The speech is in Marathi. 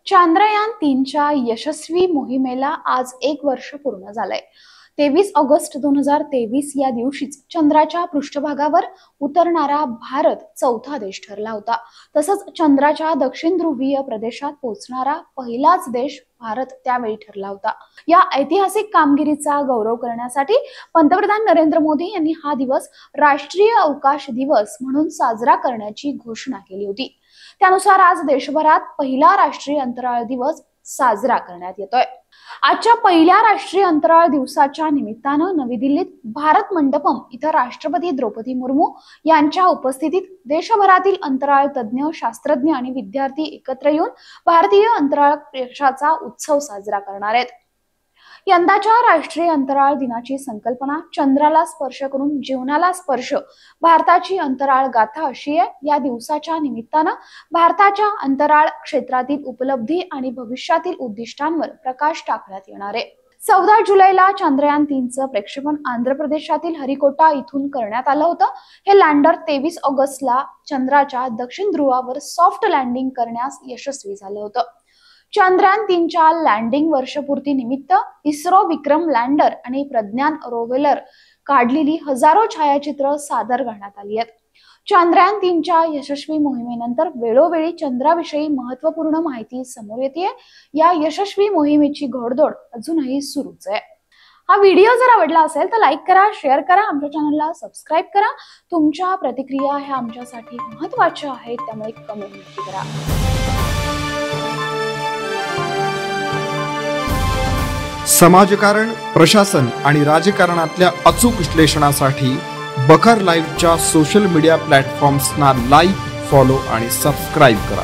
चांद्रयान-3च्या यशस्वी मोहिमेला आज 1 वर्ष पूर्ण झालंय। 23 ऑगस्ट 2023 या दिवशीच चंद्राच्या पृष्ठभागावर उतरणारा भारत चौथा देश ठरला होता। तसंच चंद्राच्या दक्षिण ध्रुवीय प्रदेशात पोहोचणारा पहिलाच देश भारत त्यावेळी ठरला होता। या ऐतिहासिक कामगिरीचा गौरव करण्यासाठी पंतप्रधान नरेंद्र मोदी यांनी हा दिवस राष्ट्रीय अवकाश दिवस म्हणून साजरा करण्याची घोषणा केली होती। त्यानुसार आज देशभरात पहिला राष्ट्रीय अंतराळ दिवस साजरा करण्यात येतोय। आजच्या पहिल्या राष्ट्रीय अंतराळ दिवसाच्या निमित्तानं नवी दिल्लीत भारत मंडपम इथं राष्ट्रपती द्रौपदी मुर्मू यांच्या उपस्थितीत देशभरातील अंतराळ तज्ञ, शास्त्रज्ञ आणि विद्यार्थी एकत्र येऊन भारतीय अंतराळ यशाचा उत्सव साजरा करणार आहेत। यंदाच्या राष्ट्रीय अंतराळ दिनाची संकल्पना चंद्राला स्पर्श करून जीवनाला स्पर्श, भारताची अंतराळ गाथा अशी आहे। या दिवसाच्या निमित्तानं भारताच्या अंतराळ क्षेत्रातील उपलब्धी आणि भविष्यातील उद्दिष्टांवर प्रकाश टाकण्यात येणार आहे। 14 जुलैला चांद्रयान-3चं प्रक्षेपण आंध्र प्रदेशातील हरिकोटा इथून करण्यात आलं होतं। हे लँडर 23 ऑगस्टला चंद्राच्या दक्षिण ध्रुवावर सॉफ्ट लँडिंग करण्यास यशस्वी झालं होतं। चांद्रयान-3च्या लँडिंग वर्षपूर्ती निमित्त इस्रो विक्रम लँडर आणि प्रज्ञान रोव्हर काढलेली हजारो छायाचित्र सादर करण्यात आली आहेत। चांद्रयान-3च्या यशस्वी मोहिमेनंतर वेळोवेळी चंद्राविषयी महत्त्वपूर्ण माहिती समोर येते। या यशस्वी मोहिमेची घोडदौड अजूनही सुरूच आहे। हा व्हिडिओ जर आवडला असेल तर लाईक करा, शेअर करा, आमच्या चॅनलला सबस्क्राईब करा। तुमच्या प्रतिक्रिया ह्या आमच्यासाठी महत्त्वाच्या आहेत, त्यामुळे कमेंट नक्की करा। समाजकारण, प्रशासन आणि राजकारणातल्या अचूक विश्लेषणासाठी बखर लाईव्हच्या सोशल मीडिया प्लॅटफॉर्म्सना लाईक, फॉलो आणि सबस्क्राईब करा।